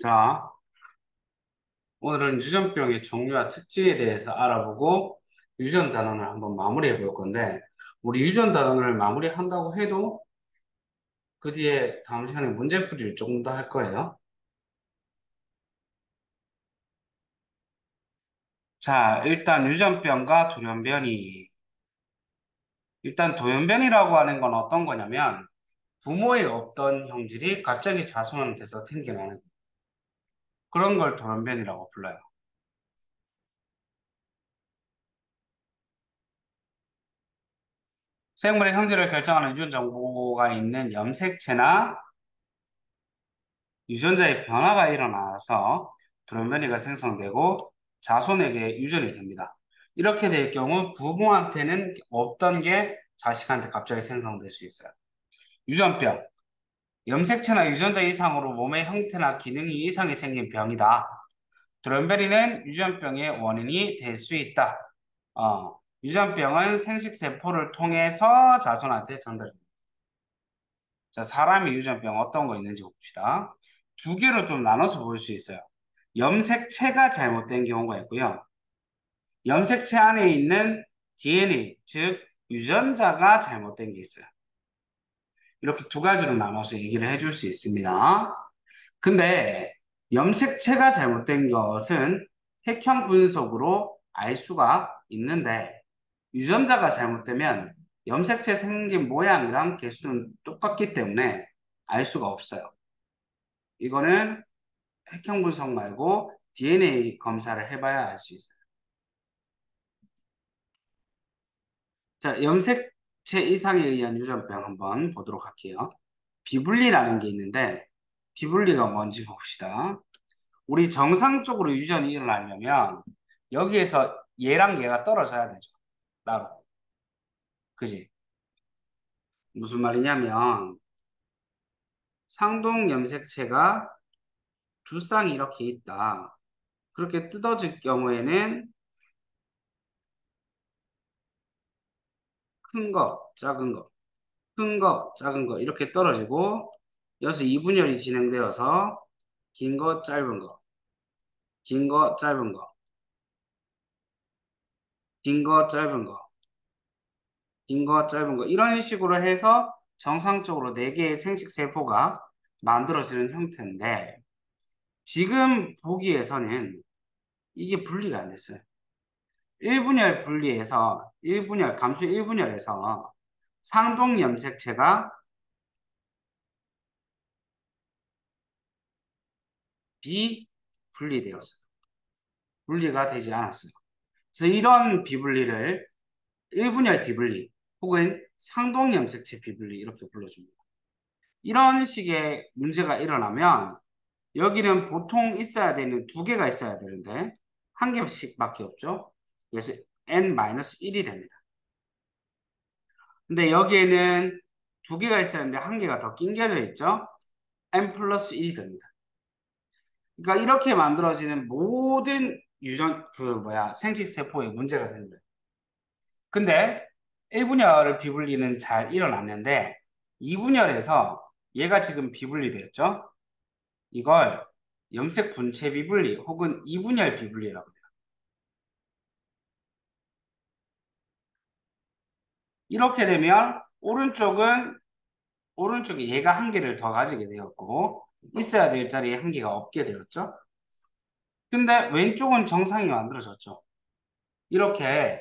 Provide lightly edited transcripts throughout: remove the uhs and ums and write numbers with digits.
자, 오늘은 유전병의 종류와 특징에 대해서 알아보고 유전 단원을 한번 마무리해 볼 건데, 우리 유전 단원을 마무리한다고 해도 그 뒤에 다음 시간에 문제풀이를 조금 더 할 거예요. 자, 일단 유전병과 돌연변이. 일단 돌연변이라고 하는 건 어떤 거냐면 부모의 없던 형질이 갑자기 자손한테서 생겨나는 그런 걸 돌연변이라고 불러요. 생물의 형질을 결정하는 유전 정보가 있는 염색체나 유전자의 변화가 일어나서 돌연변이가 생성되고 자손에게 유전이 됩니다. 이렇게 될 경우 부모한테는 없던 게 자식한테 갑자기 생성될 수 있어요. 유전병, 염색체나 유전자 이상으로 몸의 형태나 기능이 이상이 생긴 병이다. 돌연변이는 유전병의 원인이 될 수 있다. 유전병은 생식세포를 통해서 자손한테 전달됩니다. 자, 사람의 유전병 어떤 거 있는지 봅시다. 두 개로 좀 나눠서 볼 수 있어요. 염색체가 잘못된 경우가 있고요. 염색체 안에 있는 DNA, 즉 유전자가 잘못된 게 있어요. 이렇게 두 가지로 나눠서 얘기를 해줄 수 있습니다. 근데 염색체가 잘못된 것은 획형 분석으로 알 수가 있는데 유전자가 잘못되면 염색체 생긴 모양이랑 개수는 똑같기 때문에 알 수가 없어요. 이거는 획형 분석 말고 DNA 검사를 해봐야 알 수 있어요. 자, 염색체 이상에 의한 유전병 한번 보도록 할게요. 비분리라는 게 있는데 비분리가 뭔지 봅시다. 우리 정상적으로 유전이 일어나려면 여기에서 얘랑 얘가 떨어져야 되죠. 따로. 그지? 무슨 말이냐면 상동 염색체가 두 쌍이 이렇게 있다. 그렇게 뜯어질 경우에는 큰 거, 작은 거, 큰 거, 작은 거 이렇게 떨어지고 여기서 이분열이 진행되어서 긴 거, 짧은 거, 긴 거, 짧은 거, 긴 거, 짧은 거, 긴 거, 짧은 거 이런 식으로 해서 정상적으로 네개의 생식세포가 만들어지는 형태인데 지금 보기에서는 이게 분리가 안 됐어요. 1분열 분리해서 1분열, 감수 1분열에서 상동 염색체가 비분리되었어요. 분리가 되지 않았어요. 그래서 이런 비분리를 1분열 비분리 혹은 상동 염색체 비분리 이렇게 불러줍니다. 이런 식의 문제가 일어나면 여기는 보통 있어야 되는 두 개가 있어야 되는데 한 개씩밖에 없죠. 그래서 n-1이 됩니다. 근데 여기에는 두 개가 있어야 하는데 한 개가 더 낑겨져 있죠. n 플러스 1이 됩니다. 그러니까 이렇게 만들어지는 모든 생식세포에 문제가 생겨요. 근데 1분열을 비분리는 잘 일어났는데 2분열에서 얘가 지금 비분리됐죠? 이걸 염색 분체 비분리 혹은 2분열 비분리라고 해요. 이렇게 되면 오른쪽에 얘가 한 개를 더 가지게 되었고 있어야 될 자리에 한 개가 없게 되었죠. 근데 왼쪽은 정상이 만들어졌죠. 이렇게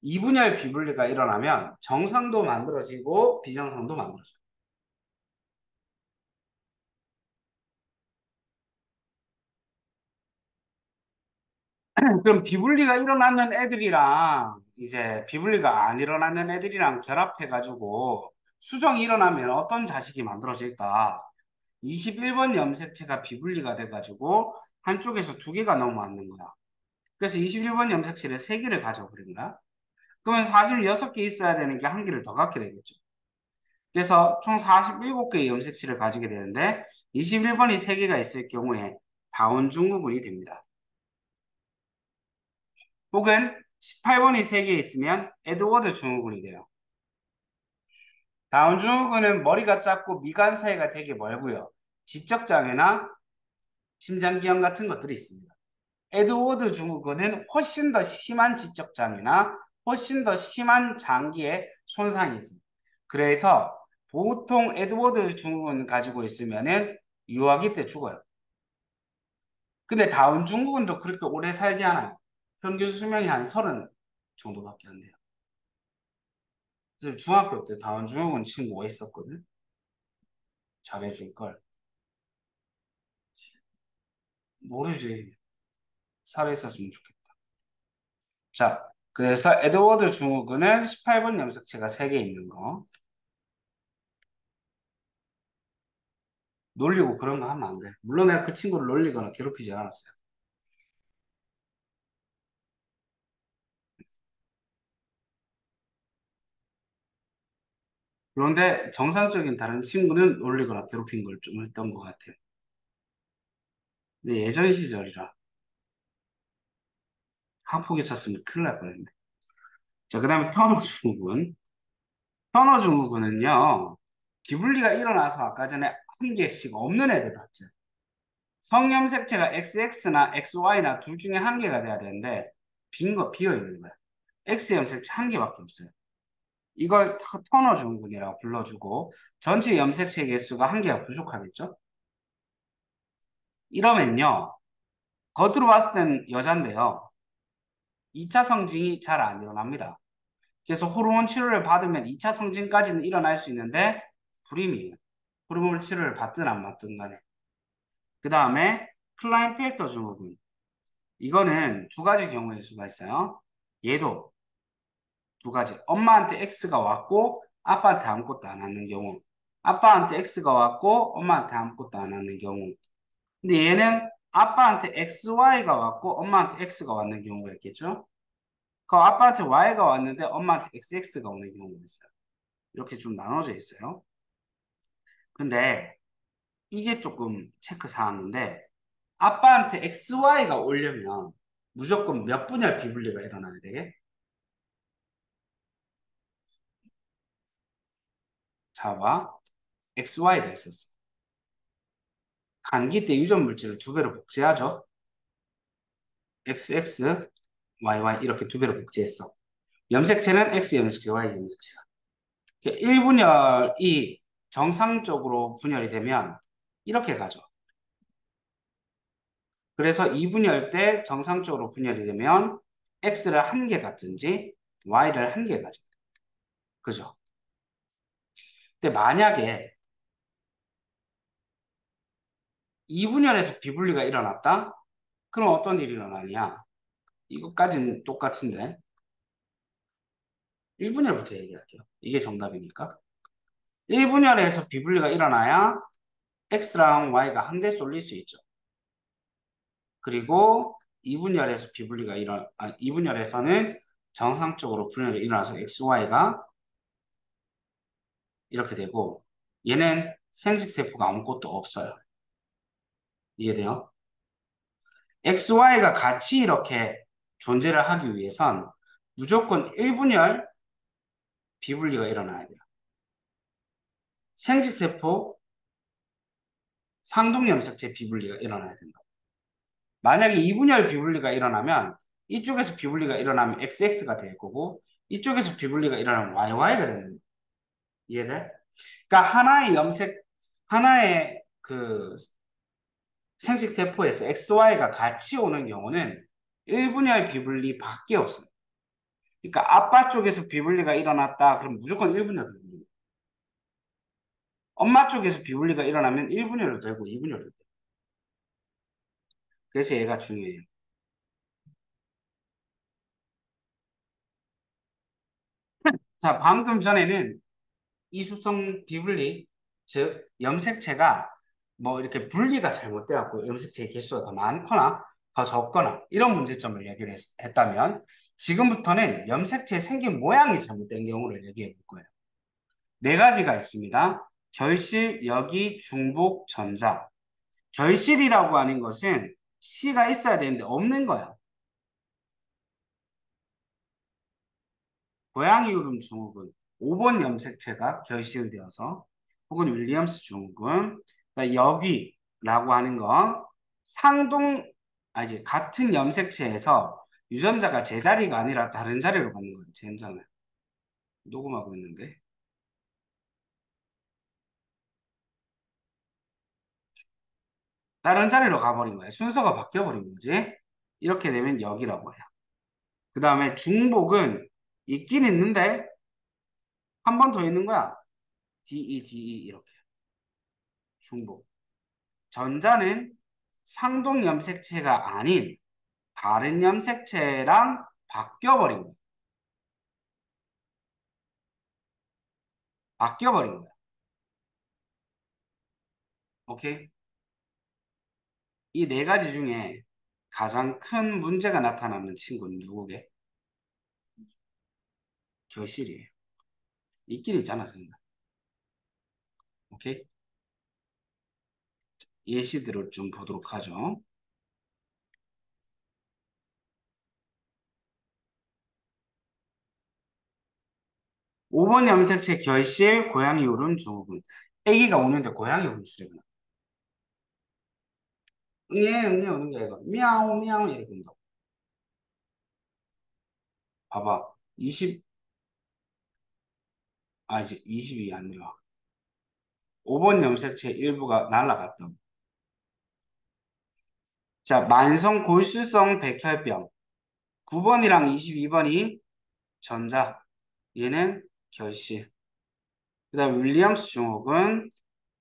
2분열 비분리가 일어나면 정상도 만들어지고 비정상도 만들어져요. 그럼 비분리가 일어나는 애들이랑 이제 비분리가 안 일어나는 애들이랑 결합해가지고 수정이 일어나면 어떤 자식이 만들어질까? 21번 염색체가 비분리가 돼가지고 한쪽에서 두 개가 넘어왔는 거야. 그래서 21번 염색체를 세 개를 가져버린 거야. 그러면 46개 있어야 되는 게 한 개를 더 갖게 되겠죠. 그래서 총 47개의 염색체를 가지게 되는데 21번이 3개가 있을 경우에 다운 증후군이 됩니다. 혹은 18번이 3개 있으면 에드워드 증후군이 돼요. 다운 증후군은 머리가 작고 미간 사이가 되게 멀고요. 지적장애나 심장기형 같은 것들이 있습니다. 에드워드 증후군은 훨씬 더 심한 지적장애나 훨씬 더 심한 장기의 손상이 있습니다. 그래서 보통 에드워드 증후군 가지고 있으면은 유아기 때 죽어요. 근데 다운 증후군도 그렇게 오래 살지 않아요. 평균 수명이 한 30 정도밖에 안 돼요. 그래서 중학교 때 다운 증후군 친구가 있었거든. 잘해줄 걸. 모르지. 살아있었으면 좋겠다. 자, 그래서 에드워드 증후군은 18번 염색체가 3개 있는 거. 놀리고 그런 거 하면 안 돼. 물론 내가 그 친구를 놀리거나 괴롭히지 않았어요. 그런데 정상적인 다른 친구는 놀리거나 괴롭힌 걸 좀 했던 것 같아요. 근데 예전 시절이라 학폭에 찼으면 큰일 날 뻔했네. 자, 그 다음에 터너 증후군. 터너 증후군은요, 기분리가 일어나서 아까 전에 한 개씩 없는 애들 봤죠. 성염색체가 XX나 XY나 둘 중에 한 개가 돼야 되는데, 비어 있는 거야. X 염색체 한 개밖에 없어요. 이걸 터너 증후군이라고 불러주고, 전체 염색체 개수가 한 개가 부족하겠죠? 이러면요, 겉으로 봤을 땐 여잔데요, 2차 성징이 잘 안 일어납니다. 그래서 호르몬 치료를 받으면 2차 성징까지는 일어날 수 있는데, 불임이에요. 호르몬 치료를 받든 안 받든 간에. 그 다음에 클라인펠터 증후군. 이거는 두 가지 경우의 수가 있어요. 얘도 두 가지. 엄마한테 X가 왔고 아빠한테 아무것도 안 하는 경우. 아빠한테 X가 왔고 엄마한테 아무것도 안 하는 경우. 근데 얘는 아빠한테 XY가 왔고 엄마한테 X가 왔는 경우가 있겠죠? 그 아빠한테 Y가 왔는데 엄마한테 XX가 오는 경우가 있어요. 이렇게 좀 나눠져 있어요. 근데 이게 조금 체크 사항인데 아빠한테 XY가 오려면 무조건 몇 분열 비분리가 일어나야 되게? 자, 봐. XY가 있었어. 감기 때 유전 물질을 두 배로 복제하죠. XX, YY 이렇게 두 배로 복제했어. 염색체는 X 염색체, Y 염색체가. 1분열이 정상적으로 분열이 되면 이렇게 가죠. 그래서 2분열 때 정상적으로 분열이 되면 X를 한 개 같든지 Y를 한 개 가죠. 그죠? 근데 만약에 2분열에서 비분리가 일어났다? 그럼 어떤 일이 일어나냐? 이것까지는 똑같은데 1분열부터 얘기할게요. 이게 정답이니까. 1분열에서 비분리가 일어나야 X랑 Y가 한 대 쏠릴 수 있죠. 그리고 2분열에서 2분열에서는 정상적으로 분열이 일어나서 XY가 이렇게 되고 얘는 생식세포가 아무것도 없어요. 이해돼요? XY가 같이 이렇게 존재를 하기 위해선 무조건 1분열 비분리가 일어나야 돼요. 생식세포 상동염색체 비분리가 일어나야 된다. 만약에 2분열 비분리가 일어나면 이쪽에서 비분리가 일어나면 XX가 될 거고 이쪽에서 비분리가 일어나면 YY가 되는 거예요. 이해돼? 그러니까 하나의 그 생식세포에서 XY가 같이 오는 경우는 1분열 비분리밖에 없어요. 그러니까 아빠 쪽에서 비분리가 일어났다 그럼 무조건 1분열 비분리. 엄마 쪽에서 비분리가 일어나면 1분열도 되고 2분열도 되고. 그래서 얘가 중요해요. 자, 방금 전에는 이수성 비분리, 즉 염색체가 뭐 이렇게 분리가 잘못돼갖고 염색체의 개수가 더 많거나 더 적거나 이런 문제점을 얘기를 했다면 지금부터는 염색체의 생긴 모양이 잘못된 경우를 얘기해 볼 거예요. 네 가지가 있습니다. 결실, 여기, 중복, 전자. 결실이라고 하는 것은 C가 있어야 되는데 없는 거야. 고양이 울음 증후군 5번 염색체가 결실되어서 혹은 윌리엄스 증후군 그러니까 여기라고 하는 거 상동, 이제 같은 염색체에서 유전자가 제자리가 아니라 다른 자리로 가는 거예요. 젠장을. 녹음하고 있는데. 다른 자리로 가버린 거예요. 순서가 바뀌어버린 거지. 이렇게 되면 여기라고 해요. 그 다음에 중복은 있긴 있는데 한 번 더 있는 거야. DE 이렇게. 중복. 전자는 상동 염색체가 아닌 다른 염색체랑 바뀌어버린 거야. 바뀌어버린 거야. 오케이? 이 네 가지 중에 가장 큰 문제가 나타나는 친구는 누구게? 결실이에요. 있긴 있잖아, 선생님. 오케이? 예시들을 좀 보도록 하죠. 5번 염색체 결실, 고양이 울음 증후군. 아기가 우는데 고양이 울음소리가 나. 응애 우는 게 아니라 미야오 미야오 이렇게 운다. 봐봐. 20, 이제 20이 아니라 5번 염색체 일부가 날아갔다. 자, 만성 골수성 백혈병. 9번이랑 22번이 전자. 얘는 결실. 그 다음 윌리엄스 증후군.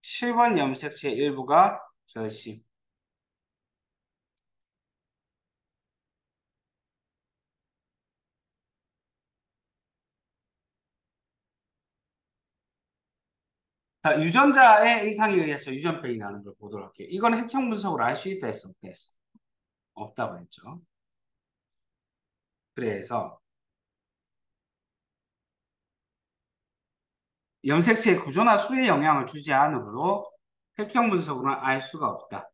7번 염색체 일부가 결실. 자, 유전자의 이상에 의해서 유전병이 나는 걸 보도록 할게요. 이건 핵형 분석으로 알 수 있다 했어, 없다 했어? 없다고 했죠. 그래서 염색체의 구조나 수에 영향을 주지 않으므로 핵형 분석으로는 알 수가 없다.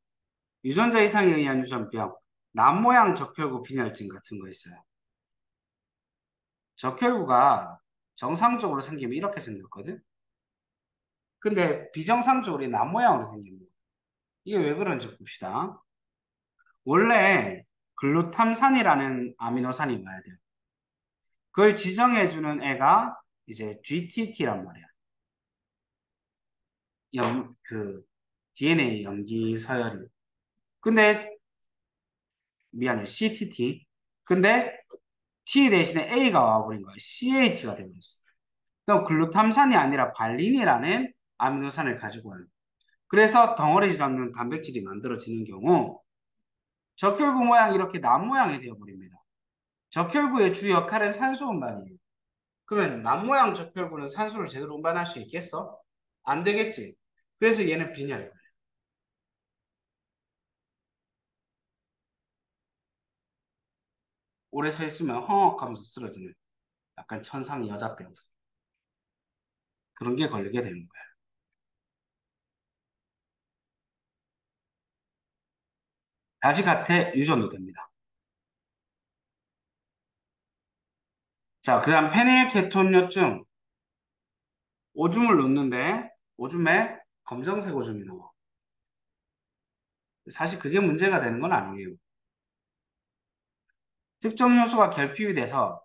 유전자 이상에 의한 유전병, 남모양 적혈구 빈혈증 같은 거 있어요. 적혈구가 정상적으로 생기면 이렇게 생겼거든. 근데 비정상적으로 남모양으로 생긴 거. 이게 왜 그런지 봅시다. 원래 글루탐산이라는 아미노산이 와야 돼요. 그걸 지정해주는 애가 이제 GTT란 말이야. DNA 염기 서열이. 근데 미안해, CTT. 근데 T 대신에 A가 와버린 거야. CAT가 되버렸어. 그럼 글루탐산이 아니라 발린이라는 아미노산을 가지고 와요. 그래서 덩어리 잡는 단백질이 만들어지는 경우 적혈구 모양 이렇게 남 모양이 되어버립니다. 적혈구의 주 역할은 산소 운반이에요. 그러면 남 모양 적혈구는 산소를 제대로 운반할 수 있겠어? 안 되겠지. 그래서 얘는 빈혈이에요. 오래 서 있으면 헉 하면서 쓰러지는 약간 천상 여자병. 그런 게 걸리게 되는 거예요. 다지카테 유전도 됩니다. 자, 그 다음 페닐케톤요증. 오줌을 놓는데 오줌에 검정색 오줌이 나와. 사실 그게 문제가 되는 건 아니에요. 특정 효소가 결핍이 돼서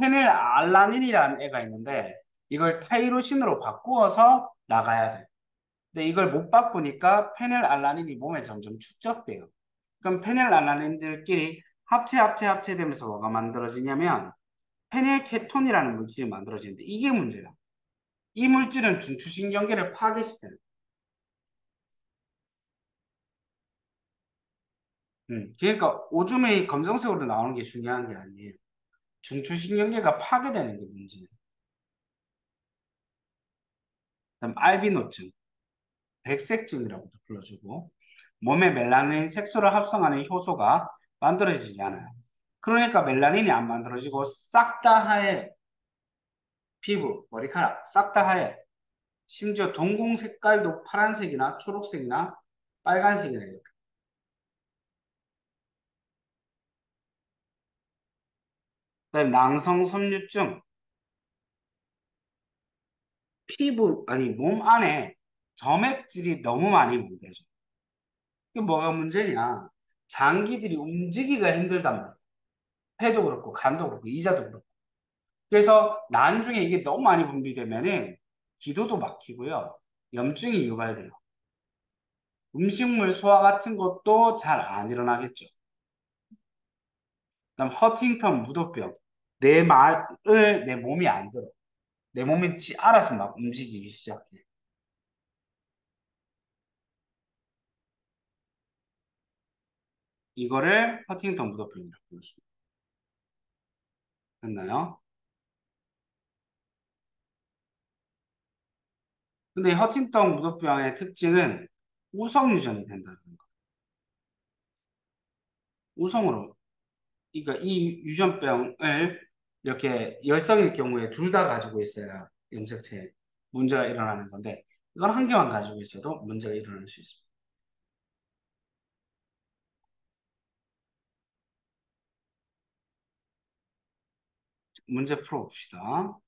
페닐알라닌이라는 애가 있는데 이걸 타이로신으로 바꾸어서 나가야 돼. 근데 이걸 못 바꾸니까 페닐알라닌이 몸에 점점 축적돼요. 그럼 페닐알라닌들끼리 합체되면서 뭐가 만들어지냐면 페닐케톤이라는 물질이 만들어지는데 이게 문제야. 이 물질은 중추신경계를 파괴시켜요. 그러니까 오줌이 검정색으로 나오는 게 중요한 게 아니에요. 중추신경계가 파괴되는 게 문제예요. 그다음 알비노증, 백색증이라고도 불러주고 몸에 멜라닌 색소를 합성하는 효소가 만들어지지 않아요. 그러니까 멜라닌이 안 만들어지고 싹 다 하얘. 피부, 머리카락 싹 다 하얘. 심지어 동공 색깔도 파란색이나 초록색이나 빨간색이나 이렇게. 그다음에 낭성섬유증, 피부 아니 몸 안에 점액질이 너무 많이 만들어져. 이게 뭐가 문제냐? 장기들이 움직이기가 힘들단 말이야. 폐도 그렇고, 간도 그렇고, 이자도 그렇고. 그래서 나중에 이게 너무 많이 분비되면은 기도도 막히고요. 염증이 유발돼요. 음식물 소화 같은 것도 잘 안 일어나겠죠. 그다음 허팅턴 무도병. 내 말을 내 몸이 안 들어. 내 몸이 알아서 막 움직이기 시작해. 이거를 허팅턴 무도병이라고 부르습니다. 됐나요? 근데 이 허팅턴 무도병의 특징은 우성 유전이 된다는 거. 우성으로. 그러니까 이 유전병을 이렇게 열성일 경우에 둘 다 가지고 있어야 염색체에 문제가 일어나는 건데 이건 한 개만 가지고 있어도 문제가 일어날 수 있습니다. 문제 풀어봅시다.